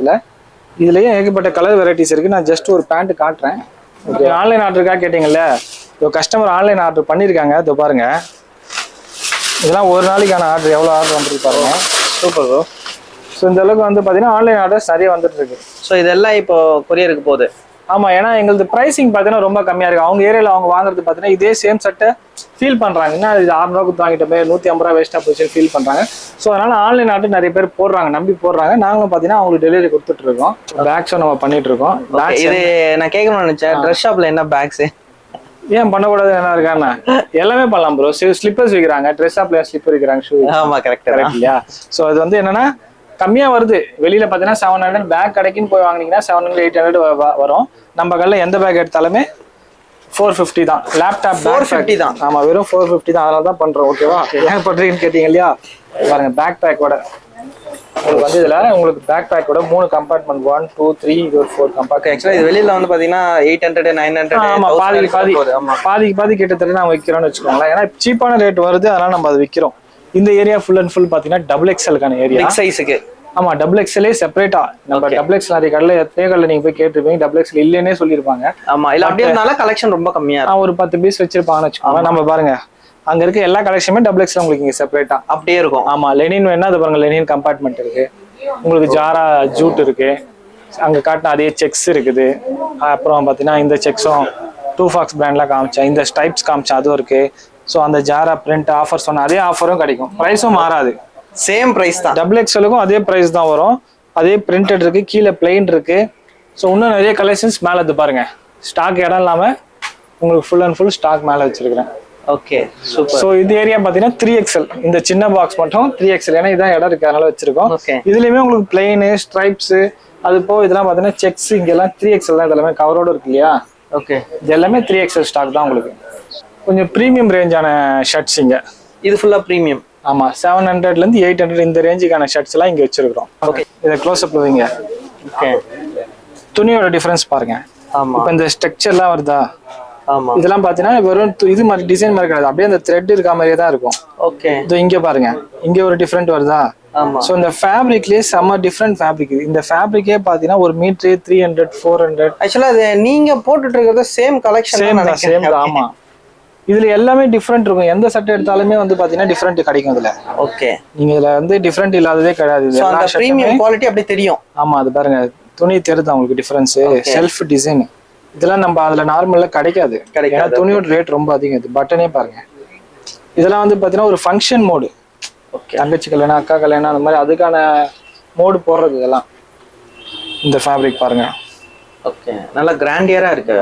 [SPEAKER 1] இதுலயே ஏகப்பட்ட கலர் வெரைட்டிஸ் இருக்கு. நான் ஜஸ்ட் ஒரு பேண்ட் காட்டுறேன். ஓகே, ஆன்லைன் ஆர்டருக்காக கேட்டீங்கல்ல, இப்போ கஸ்டமர் ஆன்லைன் ஆர்டர் பண்ணியிருக்காங்க. இதோ பாருங்க, இதெல்லாம் ஒரு நாளைக்கான ஆர்டர், எவ்வளோ ஆர்டர் வந்துருக்கு பாருங்க. Super bro. ஸோ இந்த அளவுக்கு வந்து பார்த்தீங்கன்னா ஆன்லைன் ஆர்டர்ஸ் நிறைய வந்துட்டு இருக்கு.
[SPEAKER 2] ஸோ இதெல்லாம் இப்போ கொரியருக்கு போகுது.
[SPEAKER 1] ஆமா, ஏன்னா எங்களுக்கு பிரைசிங் பார்த்தீங்கன்னா ரொம்ப கம்மியா இருக்கு. அவங்க ஏரியால அவங்க வாங்குறது பார்த்தீங்கன்னா இதே சேம் சட்டை ஃபீல் பண்றாங்க. என்ன இது 600 ரூபாய்க்கு வாங்கிட்டோமே 150 ரூபா வேஸ்டா போச்சு ஃபீல் பண்றாங்க. ஸோ அதனால ஆன்லைன் ஆர்டர் நிறைய பேர் போடுறாங்க, நம்பி போடுறாங்க. நாங்களும் பார்த்தீங்கன்னா அவங்களுக்கு டெலிவரி கொடுத்துட்டு இருக்கோம். பேக்ஸும் நம்ம பண்ணிட்டு இருக்கோம்.
[SPEAKER 2] இது நான் கேட்கணும்னு நினைச்சேன், ட்ரெஸ் ஷாப்ல என்ன பேக்ஸ்
[SPEAKER 1] ஏன் பண்ணக்கூடாது என்ன இருக்காண்ணா? எல்லாமே பண்ணலாம் ப்ரோ. ஸ்லிப்பர்ஸ் விற்கிறாங்க, ட்ரெஸ் ஆப்ல ஸ்லிப்பர் விற்கிறாங்க, ஷூ.
[SPEAKER 2] ஆமா கரெக்ட்
[SPEAKER 1] இல்லையா? ஸோ அது வந்து என்னன்னா கம்மியா வருது. வெளியில பாத்தீங்கன்னா 700 பேக் கடைக்குன்னு போய் வாங்கினீங்கன்னா 700 800 வரும். நம்ம கடையில் எந்த பேக் எடுத்தாலுமே 450 தான். லேப்டாப்
[SPEAKER 2] 450 தான்.
[SPEAKER 1] ஆமா, வெறும் 450 தான். அதனால தான் பண்றோம். ஓகேவா? ஏன் பண்றீங்கன்னு கேட்டீங்க இல்லையா? பாருங்க, பேக் பேக்கோட உங்களுக்கு வந்து இதுல உங்களுக்கு பேக் பேக்கோட 3 கம்பார்ட்மெண்ட் 1 2 3 இது ஒரு 4 கம்பார்ட்மெண்ட்.
[SPEAKER 2] ஆக்சுவலா இது வெளியில வந்து பாத்தீங்கன்னா 800 900.
[SPEAKER 1] ஆமா, பாதி கிட்டத்தட்ட நான் வைக்கிறோம்னு வச்சுக்கோங்களேன். ஏன்னா சீப்பான ரேட் வருது, அதனால நம்ம அதை விற்கிறோம். இந்த ஏரியா ஃபுல் அண்ட் ஃபுல் பாத்தீங்கன்னா டபுள் எக்ஸ்எல்கான ஏரியா.
[SPEAKER 2] பிக் சைஸ்க்கு.
[SPEAKER 1] ஆமா, டபுள் எக்ஸ்எல்லே செப்பரேட்டா. நம்ம டபுள் எக்ஸ்எல் நிறைய கடையில் எத்தனை கடையில் நீங்க போய் கேட்டுருப்பீங்க, டபுள் எக்ஸ்எல் இல்லைன்னே சொல்லியிருப்பாங்க.
[SPEAKER 2] ஆமா, இல்ல அப்படியே இருந்தால கலெக்ஷன் ரொம்ப கம்மியா இருக்கும்.
[SPEAKER 1] ஒரு 10 பீஸ் வச்சிருப்பாங்கன்னு வச்சுக்கோங்க. நம்ம பாருங்க, அங்க இருக்க எல்லா கலெக்ஷனுமே டபுள் எக்ஸ்எல் உங்களுக்கு இங்க செப்பரேட்டா
[SPEAKER 2] அப்படியே இருக்கும்.
[SPEAKER 1] ஆமா, லெனின் வேணா அது பாருங்க, லெனின் கம்பார்ட்மெண்ட் இருக்கு. உங்களுக்கு ஜாரா ஜூட் இருக்கு, அங்க காட்டின அதே செக்ஸ் இருக்குது. அப்புறம் பாத்தீங்கன்னா இந்த செக்ஸும் 2 Fox பிராண்ட்லாம் காமிச்சேன், இந்த ஸ்டைப்ஸ் காமிச்சேன், அதுவும் இருக்கு. ஸோ அந்த ஜாரா பிரிண்ட் ஆஃபர் சொன்ன அதே ஆஃபரும் கிடைக்கும். ப்ரைஸும் மாறாது,
[SPEAKER 2] சேம் ப்ரைஸ் தான்.
[SPEAKER 1] டபுள் எக்ஸ்எலுக்கும் அதே ப்ரைஸ் தான் வரும். அதே பிரிண்டட் இருக்கு, கீழே பிளெயின் இருக்கு. ஸோ இன்னும் நிறைய கலெக்ஷன்ஸ் மேலே இது பாருங்க. ஸ்டாக் இடம் இல்லாம உங்களுக்கு ஃபுல் அண்ட் ஃபுல் ஸ்டாக் மேலே வச்சிருக்கிறேன்.
[SPEAKER 2] Okay super.
[SPEAKER 1] ஸோ இது ஏரியா பார்த்தீங்கன்னா 3XL. இந்த சின்ன பாக்ஸ் மட்டும் 3XL, ஏன்னா இதான் இடம் இருக்கு, அதனால வச்சிருக்கோம். இதுலயுமே உங்களுக்கு பிளெயின் ஸ்ட்ரைப்ஸ் அது போக இதெல்லாம் பார்த்தீங்கன்னா செக்ஸ் இங்கெல்லாம் 3XL தான். இதெல்லாமே கவரோட இருக்கு இல்லையா?
[SPEAKER 2] ஓகே,
[SPEAKER 1] இது எல்லாமே 3XL ஸ்டாக் தான் உங்களுக்கு. கொஞ்சம் ப்ரீமியம் ரேஞ்சான ஷர்ட்ஸ் இங்க.
[SPEAKER 2] இது ஃபுல்லா ப்ரீமியம்.
[SPEAKER 1] ஆமா, 700ல இருந்து 800 இந்த ரேஞ்சுக்கான ஷர்ட்ஸ் எல்லாம் இங்க வச்சிருக்கிறோம். ஓகே, இதை க்ளோஸ் அப்ல வைங்க.
[SPEAKER 2] ஓகே,
[SPEAKER 1] துணியோட டிஃபரன்ஸ் பாருங்க.
[SPEAKER 2] ஆமா,
[SPEAKER 1] இப்போ இந்த ஸ்ட்ரக்சர்லாம் வருதா?
[SPEAKER 2] ஆமா,
[SPEAKER 1] இதெல்லாம் பாத்தீங்கன்னா வெறும் இது மாதிரி டிசைன் மாதிரி கிடையாது, அப்படியே அந்த த்ரெட் இருக்க மாதிரியே தான் இருக்கும்.
[SPEAKER 2] ஓகே,
[SPEAKER 1] இது இங்க பாருங்க, இங்க ஒரு டிஃபரெண்ட் வருதா?
[SPEAKER 2] ஆமா.
[SPEAKER 1] சோ இந்த ஃபேப்ரிக்லயே செம்ம டிஃபரெண்ட் ஃபேப்ரிக். இந்த ஃபேப்ரிக்கே பாத்தீங்கன்னா ஒரு மீட்டர் 300 400.
[SPEAKER 2] ஆக்சுவலா அது நீங்க போட்டுட்டு இருக்கிறது சேம் கலெக்ஷன் தான்.
[SPEAKER 1] சேம் தான். ஆமா, இதுல எல்லாமே டிஃபரெண்ட் இருக்கும். எந்த சட்டை எடுத்தாலுமே வந்து பாத்தீங்கன்னா டிஃபரெண்ட் கிடைக்கும் இதுல.
[SPEAKER 2] ஓகே,
[SPEAKER 1] நீங்க இதுல வந்து டிஃபரெண்ட் இல்லாததே கிடையாது.
[SPEAKER 2] சோ அந்த பிரீமியம் குவாலிட்டி அப்படியே தெரியும்.
[SPEAKER 1] ஆமா, அது பாருங்க, துணி தெரியுது உங்களுக்கு டிஃபரன்ஸ். செல்ஃப் டிசைன் இதெல்லாம் நம்ம அதுல நார்மலா கிடைக்காது. ஏன்னா துணியோட ரேட் ரொம்ப அதிகம். இது பட்டனே பாருங்க. இதெல்லாம் வந்து பாத்தீங்கன்னா ஒரு ஃபங்க்ஷன் மோடு. தங்கச்சி கல்யாணம், அக்கா கல்யாணம், அந்த மாதிரி அதுக்கான மோடு போடுறது இதெல்லாம். இந்த ஃபேப்ரிக் பாருங்க.
[SPEAKER 2] ஓகே, நல்ல கிராண்டியரா இருக்கு.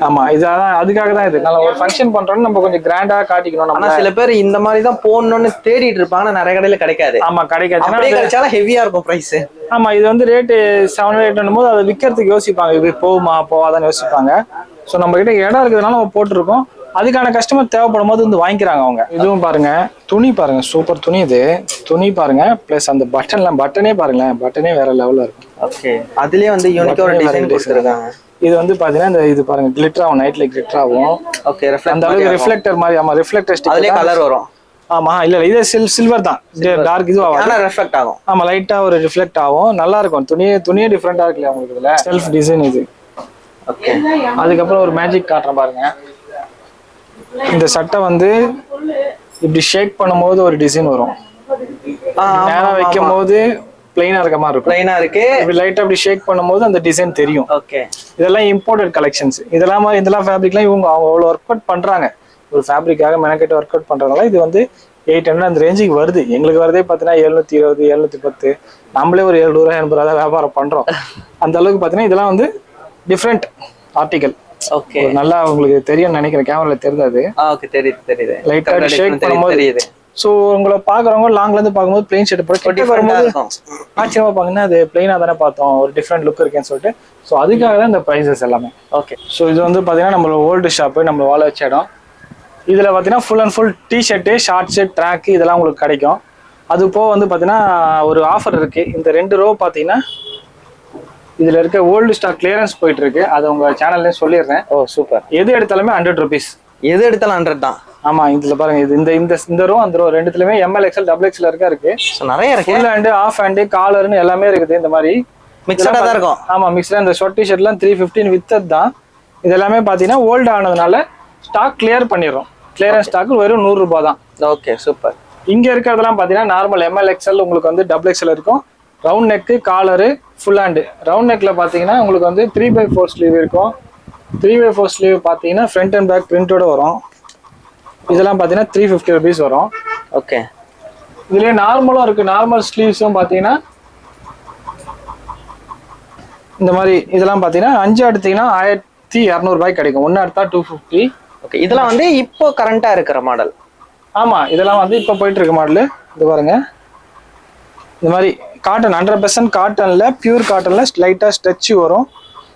[SPEAKER 1] ஆமா, இதான் அதுக்காக தான் இது. நல்ல ஒரு ஃபங்க்ஷன் பண்றோம்னு நம்ம கொஞ்சம் கிராண்டா காட்டிக்கணும்.
[SPEAKER 2] ஆனா சில பேர் இந்த மாதிரி தான் போடணும்னு தேடிட்டு இருப்பாங்க, நிறைய கடையில கிடைக்காது.
[SPEAKER 1] ஆமா, கிடைக்காது.
[SPEAKER 2] அப்படியே கிடைச்சாலும் ஹெவியா இருக்கும் பிரைஸ்.
[SPEAKER 1] ஆமா, இது வந்து ரேட்டு 700 800 போது அதை விற்கிறதுக்கு யோசிப்பாங்க, இது போகுமா போவாதான்னு யோசிப்பாங்க. ஸோ நம்ம கிட்ட இடம் இருக்கிறதுனால நம்ம போட்டிருக்கோம். அதுக்கான கஸ்டமர் தேவைப்படும் போது வந்து வாங்கிக்கிறாங்க அவங்க. இதுவும் பாருங்க, துணி பாருங்க, சூப்பர் துணி. இது துணி பாருங்க, பிளஸ் அந்த பட்டனே பாருங்களேன், பட்டனே வேற லெவல்ல இருக்கும்.
[SPEAKER 2] ஓகே, அதுலயே வந்து யூனிக்கா ஒரு டிசைன் கொடுத்திருக்காங்க.
[SPEAKER 1] இது வந்து பாத்தீங்கன்னா இந்த இது பாருங்க, கிளிட்டர் ஆகும், நைட்ல கிளிட்டர் ஆகும்.
[SPEAKER 2] ஓகே,
[SPEAKER 1] அந்த அளவுக்கு ரிஃப்ளெக்டர் மாதிரி. ஆமா, ரிஃப்ளெக்டர் ஸ்டிக்கர்,
[SPEAKER 2] அதுலயே கலர் வரும்.
[SPEAKER 1] ஆமா, இல்ல இது சில்வர் தான், டார்க் இது ஆகும்,
[SPEAKER 2] ஆனா ரிஃப்ளெக்ட் ஆகும்.
[SPEAKER 1] ஆமா, லைட்டா ஒரு ரிஃப்ளெக்ட் ஆகும், நல்லா இருக்கும். துணியே டிஃபரெண்டா இருக்குல்ல உங்களுக்கு. இதுல செல்ஃப் டிசைன் இது.
[SPEAKER 2] ஓகே,
[SPEAKER 1] அதுக்கப்புறம் ஒரு மேஜிக் காட்டுறேன் பாருங்க. இந்த சட்டை வந்து இப்படி ஷேக் பண்ணும்போது ஒரு டிசைன் வரும், நேரா வைக்கும் போது பிளைனா இருக்க மாதிரி இருக்கும்.
[SPEAKER 2] பிளைனா இருக்கு,
[SPEAKER 1] இப்படி லைட்டா அப்படி ஷேக் பண்ணும்போது அந்த டிசைன் தெரியும்.
[SPEAKER 2] ஓகே,
[SPEAKER 1] இதெல்லாம் இம்போர்ட்டட் கலெக்ஷன்ஸ். இதெல்லாம் ஃபேப்ரிக்லாம் இவங்க அவ்வளோ ஒர்க் அவுட் பண்றாங்க. ஒரு ஃபேப்ரிக்காக மெனக்கெட்டு ஒர்க் அவுட் பண்றதுனால இது வந்து 800 அந்த ரேஞ்சுக்கு வருது. எங்களுக்கு வரதே பார்த்தீங்கன்னா 720 710. நம்மளே ஒரு 700 80 தான் வியாபாரம் பண்றோம். அந்த அளவுக்கு பார்த்தீங்கன்னா இதெல்லாம் வந்து டிஃப்ரெண்ட் ஆர்டிகல்.
[SPEAKER 2] ஓகே,
[SPEAKER 1] நல்லா உங்களுக்கு தெரியும்னு நினைக்கிறேன், கேமரால தெரியாது.
[SPEAKER 2] ஓகே, தெரியுது.
[SPEAKER 1] லைட்டா ஷேக் பண்ணும்போது தெரியுது. சோ உங்களை பாக்குறவங்க லாங்ல இருந்து பாக்கும்போது பிளைன் ஷர்ட் போட்டு கிட்ட வரும்போது ஆச்சரியமா பாங்கன்னா அது பிளைனா தானே பார்த்தோம், ஒரு டிஃப்ரெண்ட் லுக் இருக்கேன்னு சொல்லிட்டு. ஸோ அதுக்காக தான் இந்த ப்ரைஸஸ் எல்லாமே. ஓகே, ஸோ இது வந்து பாத்தீங்கன்னா நம்மளோட ஓல்டு ஷாப்பு, நம்ம வாழ வச்ச இடம். இதுல பாத்தீங்கன்னா full and full T-shirt, shorts, track இதெல்லாம் உங்களுக்கு கிடைக்கும். அது போக வந்து பாத்தீங்கன்னா ஒரு ஆஃபர் இருக்கு. இந்த 2 ரோ பாத்தீங்கன்னா இதுல இருக்க ஓல்டு ஸ்டாக் கிளியரன்ஸ் போயிட்டு இருக்கு. அது உங்க சேனல்ல சொல்லிடுறேன்.
[SPEAKER 2] ஓ சூப்பர்.
[SPEAKER 1] எது எடுத்தாலுமே 100 rupees.
[SPEAKER 2] எது எடுத்தாலும் 100 தான்.
[SPEAKER 1] ஆமா, இதுல பாருங்க, இது இந்த ரோ அந்த ரோ ரெண்டுத்துலயுமே ML XL XXL இருக்கு.
[SPEAKER 2] நிறைய இருக்கு.
[SPEAKER 1] ஃபுல் ஹேண்ட், ஆஃப் ஹேண்ட், காலர்னு எல்லாமே இருக்குது. இந்த மாதிரி
[SPEAKER 2] மிக்ஸடா தான் இருக்கும்.
[SPEAKER 1] ஆமா, மிக்ஸ்டா. இந்த ஷார்ட் டிஷர்ட்லாம் 315 வித்தது தான். இது எல்லாமே பாத்தீங்கன்னா ஓல்டு ஆனதுனால ஸ்டாக் கிளியர் பண்ணிடுறோம். கிளியரன்ஸ் ஸ்டாக் வெறும் 100 ரூபாய் தான்.
[SPEAKER 2] Okay super.
[SPEAKER 1] இங்க இருக்கிறதெல்லாம் பாத்தீங்கன்னா நார்மல் ML XL உங்களுக்கு வந்து XXL இருக்கும். Round neck collar full hand. Round நெக்கில் பார்த்தீங்கன்னா உங்களுக்கு வந்து 3/4 ஸ்லீவ் இருக்கும். 3/4 ஸ்லீவ் பார்த்தீங்கன்னா ஃப்ரண்ட் அண்ட் பேக் பிரிண்டோட வரும். இதெல்லாம் பார்த்தீங்கன்னா 350 rupees வரும்.
[SPEAKER 2] ஓகே.
[SPEAKER 1] இதுலேயே நார்மலும் இருக்குது. நார்மல் ஸ்லீவ்ஸும் பார்த்தீங்கன்னா இந்த மாதிரி இதெல்லாம் பார்த்தீங்கன்னா 5 எடுத்தீங்கன்னா 1200 ரூபாய்க்கு கிடைக்கும். 1 எடுத்தா 250.
[SPEAKER 2] ஓகே. இதெல்லாம் வந்து இப்போ கரண்டாக இருக்கிற மாடல்.
[SPEAKER 1] ஆமாம், இதெல்லாம் வந்து இப்போ போயிட்டு இருக்க மாடலு. இது பாருங்க, இந்த மாதிரி காட்டன் 100% காட்டனில் பியூர் காட்டனில் லைட்டாக ஸ்ட்ரெச் வரும்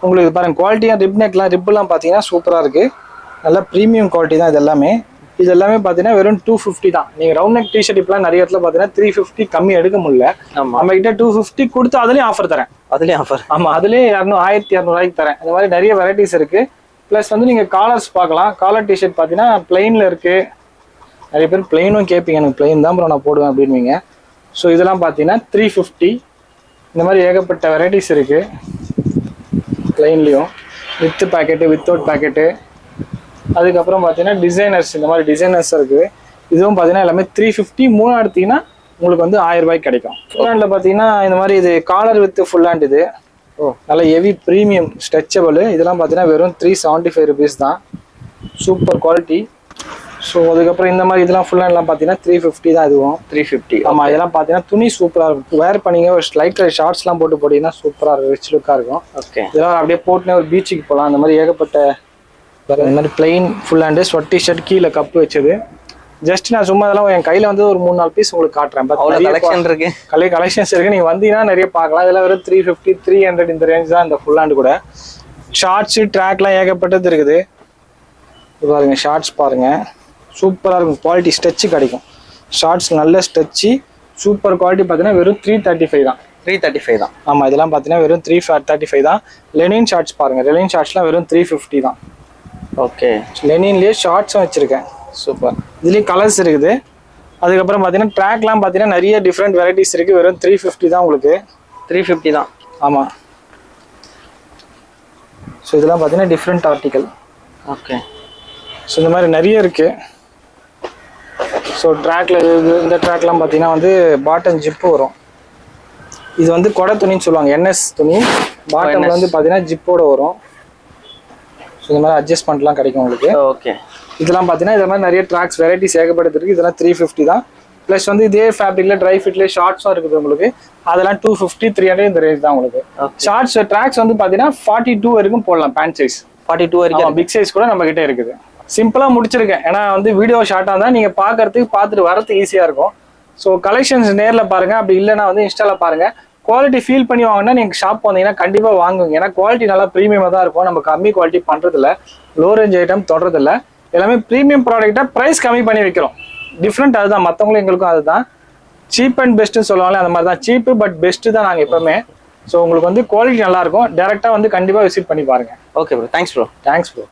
[SPEAKER 1] உங்களுக்கு. பாருங்க குவாலிட்டியாக ரிப் நெக்லாம் ரிப்லாம் பார்த்தீங்கன்னா சூப்பராக இருக்குது. நல்லா ப்ரீமியம் குவாலிட்டி தான் இது எல்லாமே. இது எல்லாமே பார்த்தீங்கன்னா வெறும் 250 தான். நீங்கள் ரவுண்ட் நெக் டிஷர்ட் இப்பெல்லாம் நிறைய இடத்துல பார்த்தீங்கன்னா 350 கம்மி எடுக்க முடியல. நம்ம கிட்ட 250 கொடுத்து அதுலேயும் ஆஃபர் தரேன். அதுலேயும் ஆஃபர்? ஆமாம், அதுலேயே 1200 ரூபாய்க்கு தரேன். இந்த மாதிரி நிறைய வெரைட்டிஸ் இருக்குது. ப்ளஸ் வந்து நீங்கள் காலர்ஸ் பார்க்கலாம். காலர் டிஷர்ட் பார்த்தீங்கன்னா பிளெயினில் இருக்குது. நிறைய பேர் பிளெயினும் கேட்பீங்க, எனக்கு பிளெயின் தான் ப்ரோ நான் போடுவேன் அப்படின்வீங்க. ஸோ இதெல்லாம் பார்த்தீங்கன்னா 350. இந்த மாதிரி ஏகப்பட்ட வெரைட்டிஸ் இருக்குது. பிளெயின்லேயும் வித்து பேக்கெட்டு, வித்தவுட் பேக்கெட்டு. அதுக்கப்புறம் பார்த்தீங்கன்னா டிசைனர்ஸ், இந்த மாதிரி டிசைனர்ஸ் இருக்குது. இதுவும் பார்த்தீங்கன்னா எல்லாமே 350. 3 எடுத்தீங்கன்னா உங்களுக்கு வந்து 1000 ரூபாய்க்கு கிடைக்கும். ஃபுல் ஹேண்டில் பார்த்தீங்கன்னா இந்த மாதிரி இது காலர் வித் ஃபுல் ஹேண்ட். இது நல்ல ஹெவி ப்ரீமியம் ஸ்ட்ரெச்சபிள். இதெல்லாம் பார்த்தீங்கன்னா வெறும் 375 rupees தான். Super quality. ஸோ அதுக்கப்புறம் இந்த மாதிரி இதெல்லாம் ஃபுல் ஹேண்ட்லாம் பார்த்தீங்கன்னா 350 தான். இதுவும் 350. ஆமாம், இதெல்லாம் பார்த்தீங்கன்னா துணி சூப்பராக இருக்கும். வேர் பண்ணிங்க ஒரு லைட் ஷார்ட்ஸ்லாம் போட்டு போட்டிங்கன்னா சூப்பராக இருக்கும், ரிச் லுக்காக இருக்கும். ஓகே. இதெல்லாம் அப்படியே போட்டுனே ஒரு பீச்சுக்கு போகலாம். அந்த மாதிரி ஏகப்பட்ட இந்த மாதிரி plain full hand sweat T-shirt, கீழே கப்பு வச்சது. ஜஸ்ட் நான் சும்மா இதெல்லாம் என் கையில் வந்து ஒரு 3-4 பீஸ் உங்களுக்கு காட்டுறேன். கலெக்ஷன் இருக்கு, கலெக்ஷன்ஸ் இருக்கு. நீங்கள் வந்தீங்கன்னா நிறைய பார்க்கலாம். இதெல்லாம் வெறும் 350, 300 இந்த ரேஞ்ச் தான். இந்த ஃபுல் ஹேண்டு கூட ஷார்ட்ஸு ட்ராக்லாம் ஏகப்பட்டது இருக்குது. இது பாருங்க, ஷார்ட்ஸ் பாருங்க, சூப்பராக இருக்கும். குவாலிட்டி ஸ்ட்ரெச்சு கிடைக்கும். ஷார்ட்ஸ் நல்ல ஸ்ட்ரெச்சு, சூப்பர் குவாலிட்டி. பார்த்தீங்கன்னா வெறும் 335 தான். 335 தான். ஆமாம், இதெல்லாம் பார்த்தீங்கன்னா வெறும் 335 தான். லெனின் ஷார்ட்ஸ் பாருங்க, லெனின் ஷார்ட்ஸ்லாம் வெறும் 350 தான். ஓகே. லெனின்லேயே ஷார்ட்ஸும் வச்சுருக்கேன். சூப்பர். இதுலேயும் கலர்ஸ் இருக்குது. அதுக்கப்புறம் பார்த்தீங்கன்னா ட்ராக்லாம் பார்த்தீங்கன்னா நிறைய டிஃப்ரெண்ட் வெரைட்டிஸ் இருக்குது. வெறும் 350 தான் உங்களுக்கு. 350 தான். ஆமாம். ஸோ இதெல்லாம் பார்த்தீங்கன்னா டிஃப்ரெண்ட் ஆர்டிக்கல். ஓகே. ஸோ இந்த மாதிரி நிறைய இருக்குது. ஸோ ட்ராக்ல இந்த ட்ராக்லாம் பார்த்தீங்கன்னா வந்து பாட்டம் ஜிப்பு வரும். இது வந்து கொடை துணின்னு சொல்லுவாங்க, NS துணி. பாட்டம்ல வந்து பார்த்தீங்கன்னா ஜிப்போட வரும். ஸோ இந்த மாதிரி அட்ஜஸ்ட்மெண்ட்லாம் கிடைக்கும் உங்களுக்கு. ஓகே. இதெல்லாம் பார்த்தீங்கன்னா இந்த மாதிரி நிறைய ட்ராக்ஸ் வெரைட்டிஸ் ஏகப்பட்டது இருக்குது. இதெல்லாம் 350 தான். ப்ளஸ் வந்து இதே ஃபேப்ரிக்ல ட்ரை ஃபிட்லேயே ஷார்ட்ஸும் இருக்குது உங்களுக்கு. அதெல்லாம் 250, 300 இந்த ரேஞ்ச் தான் உங்களுக்கு. ஷார்ட்ஸ் ட்ராக்ஸ் வந்து பார்த்தீங்கன்னா 42 வரைக்கும் போடலாம். பேண்ட் சைஸ் 42 வரைக்கும். பிக் சைஸ் கூட நம்ம கிட்ட இருக்குது. சிம்பிளாக முடிச்சிருக்கேன். ஏன்னா வந்து வீடியோ ஷார்ட்டாக இருந்தால் நீங்கள் பார்த்துட்டு வரதுக்கு ஈஸியாக இருக்கும். ஸோ கலெக்ஷன்ஸ் நேரில் பாருங்கள். அப்படி இல்லைனா வந்து இன்ஸ்டாவில் பாருங்கள். குவாலிட்டி ஃபீல் பண்ணி வாங்கினா நீங்கள் ஷாப் வந்தீங்கன்னா கண்டிப்பாக வாங்குவீங்க. ஏன்னா குவாலிட்டி நல்லா ப்ரீமியமாக தான் இருக்கும். நம்ம கம்மி குவாலிட்டி பண்ணுறதில்ல, லோ ரேஞ்ச் ஐட்டம் தொடறதில்ல. எல்லாமே ப்ரீமியம் ப்ராடக்டாக ப்ரைஸ் கம்மி பண்ணி வைக்கிறோம். டிஃப்ரெண்ட் அதுதான், மற்றவங்களும் எங்களுக்கும் அதுதான். சீப் அண்ட் பெஸ்ட்டுன்னு சொல்லுவாங்களே அந்த மாதிரி தான். சீப்பு பட் பெஸ்ட்டு தான் நாங்கள் எப்போவுமே. ஸோ உங்களுக்கு வந்து குவாலிட்டி நல்லாயிருக்கும். டேரெக்டாக வந்து கண்டிப்பாக விசிட் பண்ணி பாருங்கள். Okay bro, thanks bro. Thanks bro.